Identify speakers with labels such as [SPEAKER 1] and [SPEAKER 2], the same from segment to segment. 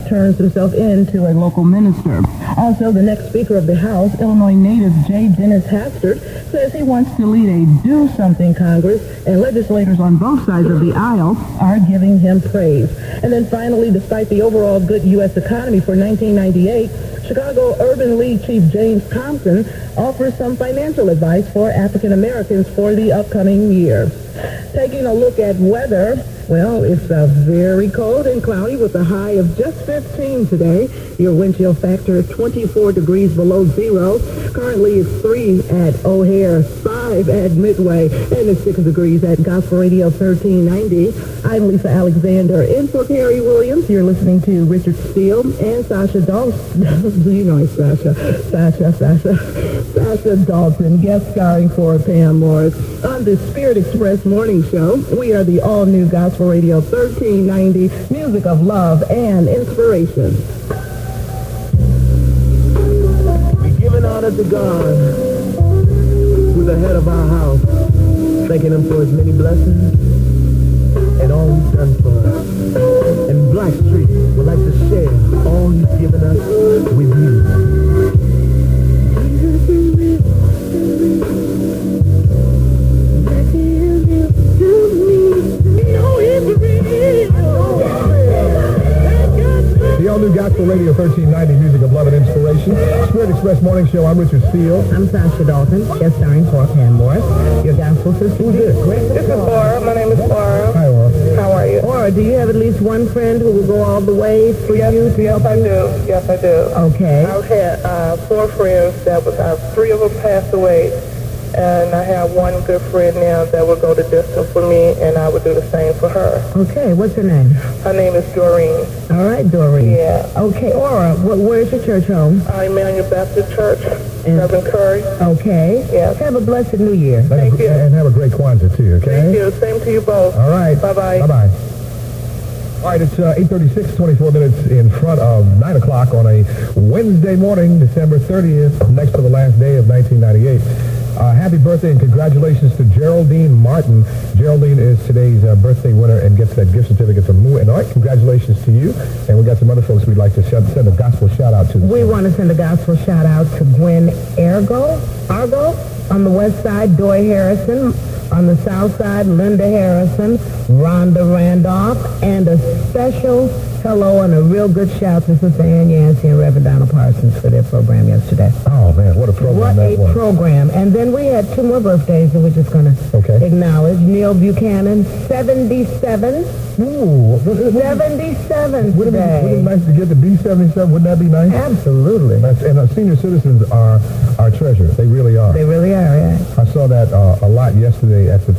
[SPEAKER 1] turns himself into a local minister. Also, the next Speaker of the House, Illinois native J. Dennis Hastert, says he wants to lead a do-something Congress, and legislators on both sides of the aisle are giving him praise. And then finally, despite the overall good U.S. economy for 1998, Chicago Urban League Chief James Thompson offers some financial advice for African Americans for the upcoming year. Taking a look at weather, well, it's very cold and cloudy with a high of just 15 today. Your wind chill factor is 24 degrees below zero. Currently it's 3 at O'Hare, 5 at Midway, and it's 6 degrees at Gospel Radio 1390. I'm Lisa Alexander. In for Perry Williams, you're listening to Richard Steele and Sasha Dalton. You know it's Sasha Dalton, guest starring for Pam Morris. On the Spirit Express Morning Show, we are the all-new Gospel Radio 1390, music of love and inspiration. We're giving honor to God, who's the head of our house, thanking him for his many blessings and all he's done for us. And Blackstreet would like to share all he's given us with you.
[SPEAKER 2] The all-new Gospel Radio 1390, music of love and inspiration. Spirit Express Morning Show. I'm Richard Steele.
[SPEAKER 1] I'm Sasha Dalton, guest starring for Pam Morris. Your gospel sister.
[SPEAKER 2] Who's this?
[SPEAKER 3] This is Laura. My name is Laura.
[SPEAKER 2] Hi, Laura.
[SPEAKER 3] How are you?
[SPEAKER 1] Laura, do you have at least one friend who will go all the way for you to help
[SPEAKER 3] I
[SPEAKER 1] you?
[SPEAKER 3] do. Yes, I do.
[SPEAKER 1] Okay.
[SPEAKER 3] I've had 4 friends that was, 3 of them passed away, and I have one good friend now that will go the distance for me, and I would do the same for her.
[SPEAKER 1] Okay, what's her name?
[SPEAKER 3] Her name is Doreen.
[SPEAKER 1] All right, Doreen.
[SPEAKER 3] Yeah.
[SPEAKER 1] Okay, Laura, where's your church home?
[SPEAKER 3] Emmanuel Baptist Church,
[SPEAKER 1] And-
[SPEAKER 3] Reverend Curry.
[SPEAKER 1] Okay.
[SPEAKER 3] Yes.
[SPEAKER 1] Have a blessed New Year.
[SPEAKER 3] Thank you.
[SPEAKER 2] And have a great Kwanzaa, too, okay?
[SPEAKER 3] Thank you. Same to you both.
[SPEAKER 2] All right.
[SPEAKER 3] Bye-bye.
[SPEAKER 2] Bye-bye. All right, it's 8:36, 24 minutes in front of 9 o'clock on a Wednesday morning, December 30th, next to the last day of 1998. Happy birthday and congratulations to Geraldine Martin. Geraldine is today's birthday winner and gets that gift certificate from Moo. And all right, congratulations to you. And we got some other folks we'd like to send a gospel shout-out to.
[SPEAKER 1] We want to send a gospel shout-out to Gwen Argo on the west side, Doy Harrison. On the south side, Linda Harrison, Rhonda Randolph, and a special hello and a real good shout to Sister Ann Yancey and Reverend Donald Parsons for their program yesterday.
[SPEAKER 2] Oh, man, what a program that was.
[SPEAKER 1] What a program. And then we had 2 more birthdays that we're just going to acknowledge. Neil Buchanan, 77.
[SPEAKER 2] Ooh.
[SPEAKER 1] 77
[SPEAKER 2] Wouldn't
[SPEAKER 1] today.
[SPEAKER 2] it be nice to get to be 77? Wouldn't that be nice?
[SPEAKER 1] Absolutely.
[SPEAKER 2] And senior citizens are our treasure. They really are.
[SPEAKER 1] They really are, yeah.
[SPEAKER 2] I saw that a lot yesterday at the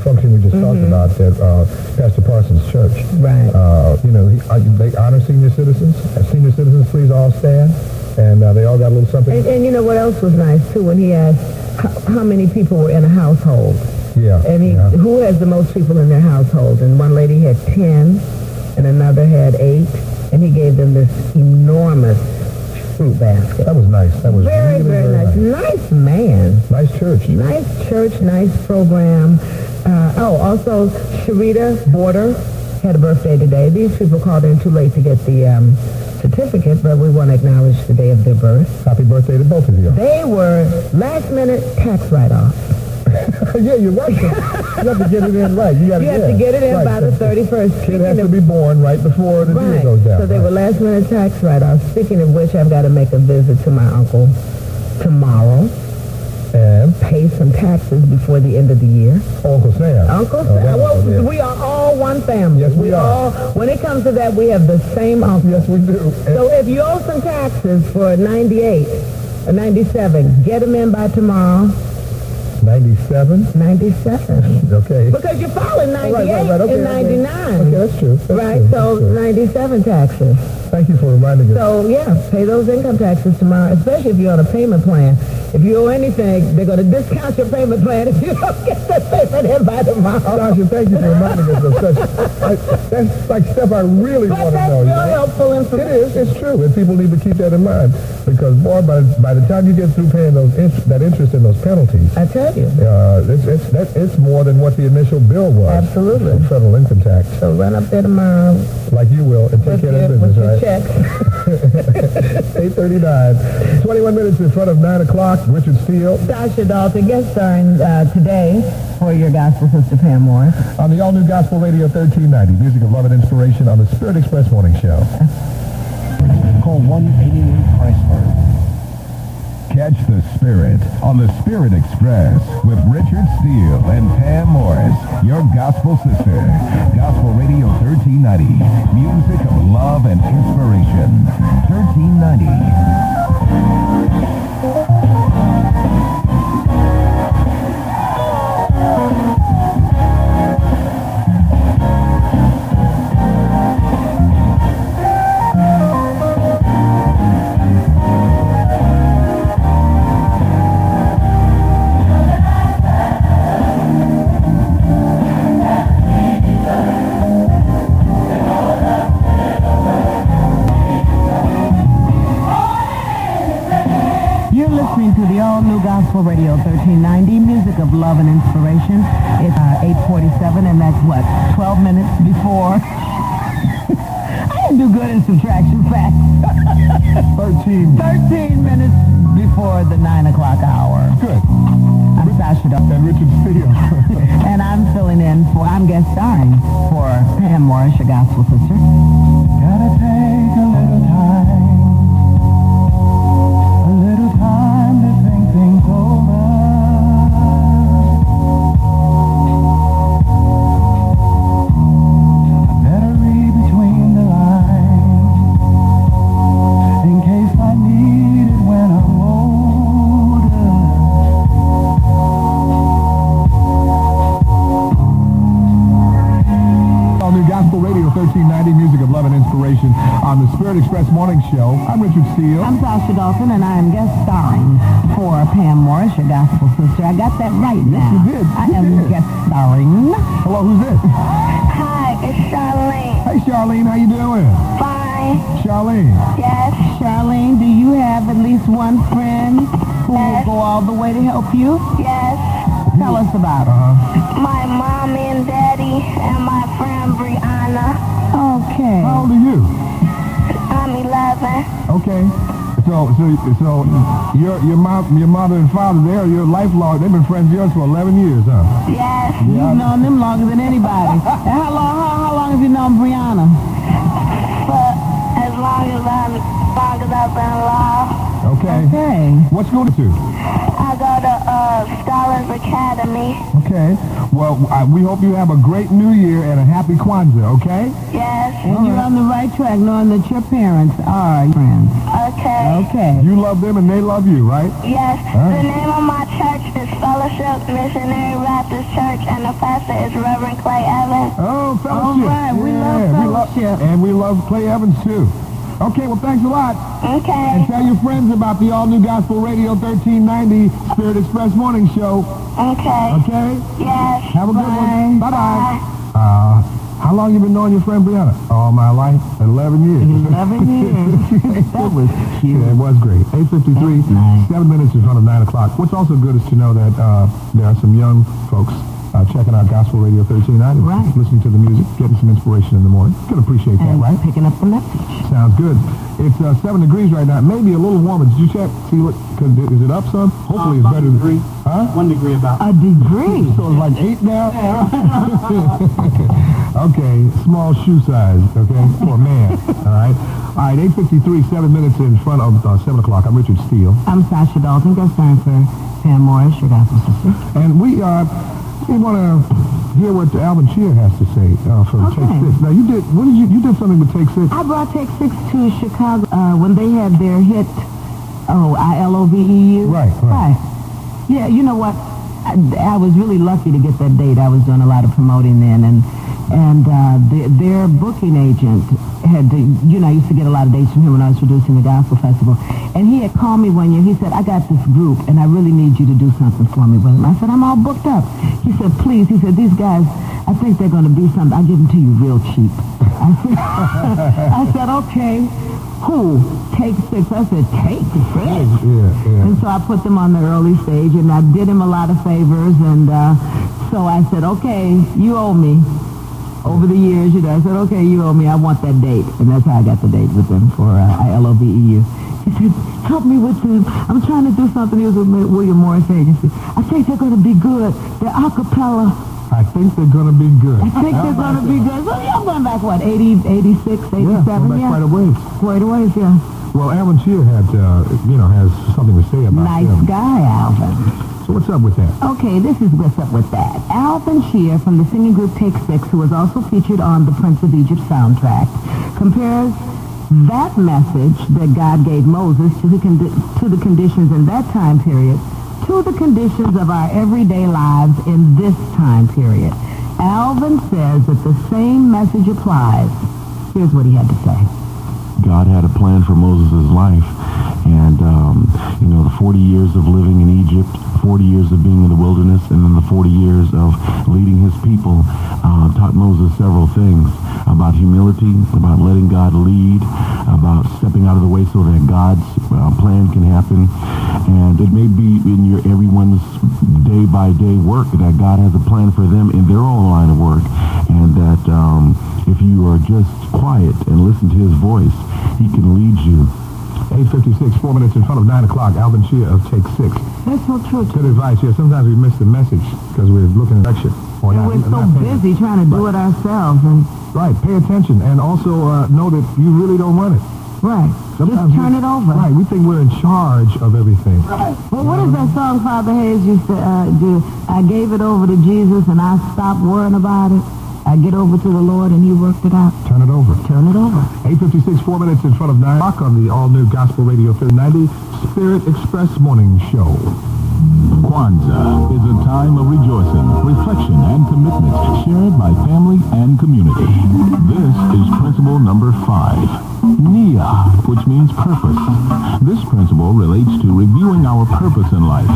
[SPEAKER 2] function we just talked about at Pastor Parsons' church.
[SPEAKER 1] Right.
[SPEAKER 2] They honor senior citizens. Senior citizens, please all stand. And they all got a little something.
[SPEAKER 1] And you know what else was nice, too, when he asked how many people were in a household.
[SPEAKER 2] Yeah.
[SPEAKER 1] And who has the most people in their household? And one lady had 10, and another had 8, and he gave them this enormous fruit basket.
[SPEAKER 2] That was nice. That was
[SPEAKER 1] very,
[SPEAKER 2] really,
[SPEAKER 1] very nice. Nice man.
[SPEAKER 2] Nice church.
[SPEAKER 1] Nice church, nice program. Also, Sharita Border had a birthday today. These people called in too late to get the certificate, but we want to acknowledge the day of their birth.
[SPEAKER 2] Happy birthday to both of you.
[SPEAKER 1] They were last-minute tax write-offs.
[SPEAKER 2] Yeah, you're right. You have to get it in right. You have
[SPEAKER 1] to get it in by the 31st.
[SPEAKER 2] Kid has to be born right before the deal goes down.
[SPEAKER 1] So they were last-minute tax write-offs. Speaking of which, I've got to make a visit to my uncle tomorrow.
[SPEAKER 2] And
[SPEAKER 1] pay some taxes before the end of the year.
[SPEAKER 2] Uncle Sam.
[SPEAKER 1] Uncle Sam. Well, we are all one family.
[SPEAKER 2] Yes, we are.
[SPEAKER 1] When it comes to that, we have the same uncle.
[SPEAKER 2] Yes, we do.
[SPEAKER 1] So if you owe some taxes for 98 or 97, get them in by tomorrow.
[SPEAKER 2] 97?
[SPEAKER 1] 97.
[SPEAKER 2] Okay.
[SPEAKER 1] Because you're filing 98 and 99.
[SPEAKER 2] Okay, that's true. That's true.
[SPEAKER 1] 97 taxes.
[SPEAKER 2] Thank you for reminding us.
[SPEAKER 1] So, pay those income taxes tomorrow, especially if you're on a payment plan. If you owe anything, they're going to discount your payment plan if you don't get the payment in by tomorrow.
[SPEAKER 2] Sasha, thank you for reminding us of such. That's like stuff I really want to know.
[SPEAKER 1] That's real helpful information.
[SPEAKER 2] It is. It's true. And people need to keep that in mind. because, boy, by the time you get through paying that interest in those penalties,
[SPEAKER 1] I tell you.
[SPEAKER 2] It's more than what the initial bill was.
[SPEAKER 1] Absolutely.
[SPEAKER 2] From federal income tax.
[SPEAKER 1] So run up there tomorrow.
[SPEAKER 2] Like you will, and take care of business,
[SPEAKER 1] with
[SPEAKER 2] right?
[SPEAKER 1] Check.
[SPEAKER 2] 8:39. 21 minutes in front of 9 o'clock. Richard Steele.
[SPEAKER 1] Sasha Balkan, guest starring today for your gospel sister Pam Morris.
[SPEAKER 2] On the all-new Gospel Radio 1390, music of love and inspiration on the Spirit Express Morning Show.
[SPEAKER 4] Call 188 Chrysler. Catch the Spirit on the Spirit Express with Richard Steele and Pam Morris, your gospel sister. Gospel Radio 1390, music of love and inspiration. 1390.
[SPEAKER 1] To the all-new Gospel Radio 1390, music of love and inspiration. It's 8:47, and that's what, 12 minutes before. I didn't do good in subtraction facts. 13 minutes before the 9 o'clock hour.
[SPEAKER 2] Good.
[SPEAKER 1] I'm Sasha Balkan.
[SPEAKER 2] And Richard Steele.
[SPEAKER 1] And I'm filling in I'm guest starring for Pam Morris, your gospel sister.
[SPEAKER 4] Gotta take a little time. To think things over. I better read between the lines in case I need it when I'm older.
[SPEAKER 2] On the Gospel Radio 1390, music of love and inspiration on the Spirit Express Morning Show. I'm Richard Steele.
[SPEAKER 1] I'm Sasha Balkan, and I am guest starring for Pam Morris, your gospel sister. I got that right now.
[SPEAKER 2] Yes, you did.
[SPEAKER 1] I am guest starring.
[SPEAKER 2] Hello, who's this?
[SPEAKER 5] Hi, it's Charlene.
[SPEAKER 2] Hey, Charlene, how you doing?
[SPEAKER 5] Fine.
[SPEAKER 2] Charlene.
[SPEAKER 5] Yes.
[SPEAKER 1] Charlene, do you have at least one friend who will go all the way to help you?
[SPEAKER 5] Yes.
[SPEAKER 1] Tell us about her.
[SPEAKER 5] My mommy and daddy and my friend Brianna.
[SPEAKER 1] Okay.
[SPEAKER 2] How old are you?
[SPEAKER 5] I'm 11.
[SPEAKER 2] Okay. So your mother and father, they're your lifelong. They've been friends of yours for 11 years, huh?
[SPEAKER 5] Yes.
[SPEAKER 1] You've known them longer than anybody. And how long have you known Brianna?
[SPEAKER 5] For as long as I've been alive.
[SPEAKER 2] Okay.
[SPEAKER 1] Okay.
[SPEAKER 2] What school to?
[SPEAKER 5] I go to Scholars Academy.
[SPEAKER 2] Okay. Well, we hope you have a great New Year and a happy Kwanzaa, okay?
[SPEAKER 5] Yes.
[SPEAKER 1] And you're on the right track, knowing that your parents are friends.
[SPEAKER 5] Okay.
[SPEAKER 1] Okay.
[SPEAKER 2] You love them and they love you, right?
[SPEAKER 5] Yes.
[SPEAKER 2] Huh?
[SPEAKER 5] The name of my church is Fellowship Missionary Baptist Church, and the pastor is Reverend Clay Evans.
[SPEAKER 2] Oh, Fellowship.
[SPEAKER 1] All right. We love Fellowship.
[SPEAKER 2] And we love Clay Evans, too. Okay, well, thanks a lot.
[SPEAKER 5] Okay.
[SPEAKER 2] And tell your friends about the all-new Gospel Radio 1390 Spirit Express Morning Show.
[SPEAKER 5] Okay.
[SPEAKER 2] Okay?
[SPEAKER 5] Yes.
[SPEAKER 2] Have a good one. Bye-bye.
[SPEAKER 5] Bye.
[SPEAKER 2] How long you been knowing your friend Brianna? All my life. 11 years.
[SPEAKER 1] 11 years. That was cute.
[SPEAKER 2] Yeah, it was great. 8:53,
[SPEAKER 1] Nice.
[SPEAKER 2] 7 minutes in front of 9 o'clock. What's also good is to know that there are some young folks checking out Gospel Radio 1390.
[SPEAKER 1] Right.
[SPEAKER 2] Listening to the music, getting some inspiration in the morning. Can appreciate that,
[SPEAKER 1] And
[SPEAKER 2] right?
[SPEAKER 1] picking up the message.
[SPEAKER 2] Sounds good. It's 7 degrees right now. Maybe a little warmer. Did you check? See what? Is it up some? Hopefully it's better.
[SPEAKER 6] 1 degree.
[SPEAKER 2] Huh?
[SPEAKER 6] 1 degree about.
[SPEAKER 1] A degree.
[SPEAKER 2] So it's like 8 now? Okay, small shoe size, okay, for a man, all right? All right, 8:53, 7 minutes in front of 7 o'clock. I'm Richard Steele.
[SPEAKER 1] I'm Sasha Balkan, guest starring for Pam Morris, your gospel sister.
[SPEAKER 2] And we want to hear what Alvin Shearer has to say from
[SPEAKER 1] Okay.
[SPEAKER 2] Take 6. Now, you did something with Take 6.
[SPEAKER 1] I brought Take 6 to Chicago when they had their hit, ILOVEU.
[SPEAKER 2] Right.
[SPEAKER 1] Yeah, you know what? I was really lucky to get that date. I was doing a lot of promoting then, and their booking agent had to, I used to get a lot of dates from him when I was producing the Gospel Festival, and he had called me one year. He said, I got this group, and I really need you to do something for me with them. I said, I'm all booked up. He said, please. He said, these guys, I think they're going to be something. I'll give them to you real cheap. I said, okay. who? Take 6. I said, Take 6?
[SPEAKER 2] Yeah.
[SPEAKER 1] And so I put them on the early stage, and I did him a lot of favors, and so I said, okay, you owe me. Over the years, I said, okay, you owe me. I want that date. And that's how I got the date with them for ILOVEU. He said, help me with this. I'm trying to do something. He was with William Morris Agency. I think they're going to be good. They're a cappella.
[SPEAKER 2] I think they're going to be good.
[SPEAKER 1] I think they're going to be good. So I'm going back, 80, 86, 87?
[SPEAKER 2] Yeah, going back quite a ways.
[SPEAKER 1] Quite a ways, yeah.
[SPEAKER 2] Well, Alvin Shearer has something to say about
[SPEAKER 1] him. Nice guy, Alvin.
[SPEAKER 2] So what's up with that?
[SPEAKER 1] Okay, this is what's up with that. Alvin Shearer from the singing group Take 6, who was also featured on the Prince of Egypt soundtrack, compares that message that God gave Moses to the conditions in that time period to the conditions of our everyday lives in this time period. Alvin says that the same message applies. Here's what he had to say.
[SPEAKER 6] God had a plan for Moses' life, and the 40 years of living in Egypt, 40 years of being in the wilderness, and then the 40 years of leading his people taught Moses several things about humility, about letting God lead, about stepping out of the way so that God's plan can happen. And it may be in everyone's day-by-day work that God has a plan for them in their own line of work, and that if you are just quiet and listen to his voice, he can lead you.
[SPEAKER 2] 8:56, 4 minutes in front of 9 o'clock. Alvin Shearer of Take 6.
[SPEAKER 1] That's so true.
[SPEAKER 2] Good advice. Yeah, sometimes we miss the message because we're looking at direction.
[SPEAKER 1] We're so busy trying to do it ourselves.
[SPEAKER 2] Right. Pay attention. And also know that you really don't run it.
[SPEAKER 1] Right.
[SPEAKER 2] Sometimes
[SPEAKER 1] just turn it over.
[SPEAKER 2] Right. We think we're in charge of everything.
[SPEAKER 1] Right. Well, what is that song Father Hayes used to do? I gave it over to Jesus and I stopped worrying about it. I get over to the Lord and he worked it out.
[SPEAKER 2] Turn it over.
[SPEAKER 1] Turn it over.
[SPEAKER 2] 8:56, 4 minutes in front of 9 o'clock on the all-new Gospel Radio 3090 Spirit Express Morning Show.
[SPEAKER 4] Kwanzaa is a time of rejoicing, reflection, and commitment shared by family and community. This is principle number 5. Nia, which means purpose. This principle relates to reviewing our purpose in life.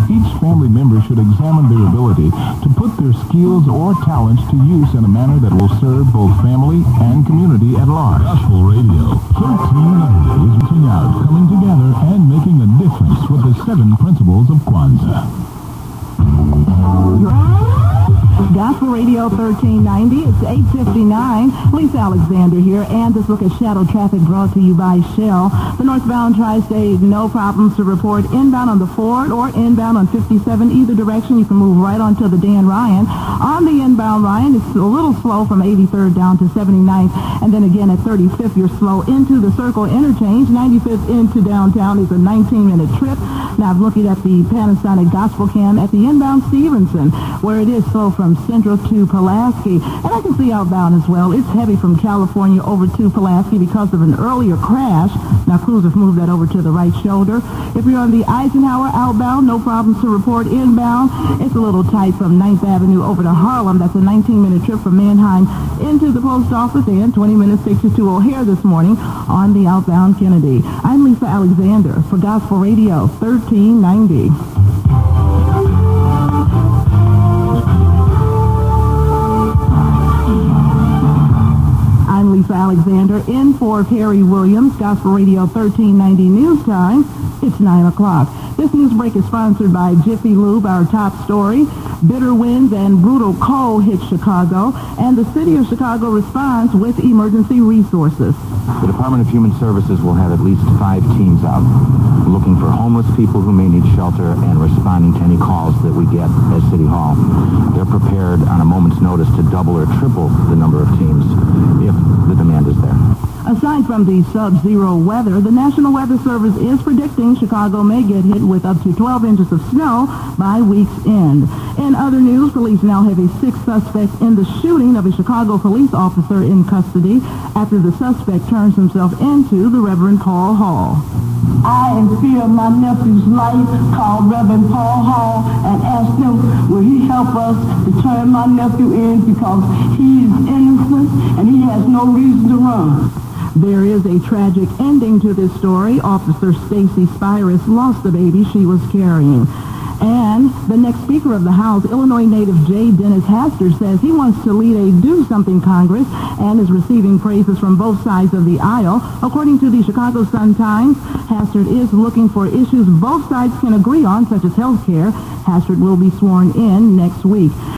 [SPEAKER 4] Each family member should examine their ability to put their skills or talents to use in a manner that will serve both family and community at large. Gospel Radio 1390 is reaching out, coming together, and making a difference with the 7 principles of Kwanzaa.
[SPEAKER 1] Gospel Radio 1390, it's 8:59. Lisa Alexander here, and this look at shadow traffic brought to you by Shell. The northbound tri-state, no problems to report. Inbound on the Ford or inbound on 57, either direction, you can move right onto the Dan Ryan. On the inbound Ryan, it's a little slow from 83rd down to 79th, and then again at 35th, you're slow into the Circle Interchange. 95th into downtown is a 19-minute trip. Now I'm looking at the Panasonic Gospel Cam at the inbound Stevenson, where it is slow from Central to Pulaski. And I can see outbound as well. It's heavy from California over to Pulaski because of an earlier crash. Now crews have moved that over to the right shoulder. If you're on the Eisenhower outbound, no problems to report. Inbound, it's a little tight from 9th Avenue over to Harlem. That's a 19-minute trip from Manheim into the post office, and 20 minutes takes you to O'Hare this morning on the outbound Kennedy. I'm Lisa Alexander for Gospel Radio 1390. I'm Lisa Alexander in for Perry Williams, Gospel Radio 1390 News Time. It's 9 o'clock. This news break is sponsored by Jiffy Lube. Our top story: bitter winds and brutal cold hit Chicago, and the city of Chicago responds with emergency resources.
[SPEAKER 7] The Department of Human Services will have at least 5 teams out looking for homeless people who may need shelter and responding to any calls that we get at City Hall. They're prepared on a moment's notice to double or triple the number of teams if the demand is there.
[SPEAKER 1] Aside from the sub-zero weather, the National Weather Service is predicting Chicago may get hit with up to 12 inches of snow by week's end. In other news, police now have a 6th suspect in the shooting of a Chicago police officer in custody after the suspect turns himself into the Reverend Paul Hall.
[SPEAKER 8] I, in fear of my nephew's life, called Reverend Paul Hall and asked him, will he help us to turn my nephew in because he is innocent and he has no reason to run.
[SPEAKER 1] There is a tragic ending to this story. Officer Stacy Spirus lost the baby she was carrying. And the next Speaker of the House, Illinois native J. Dennis Hastert, says he wants to lead a do-something Congress and is receiving praises from both sides of the aisle. According to the Chicago Sun-Times, Hastert is looking for issues both sides can agree on, such as health care. Hastert will be sworn in next week.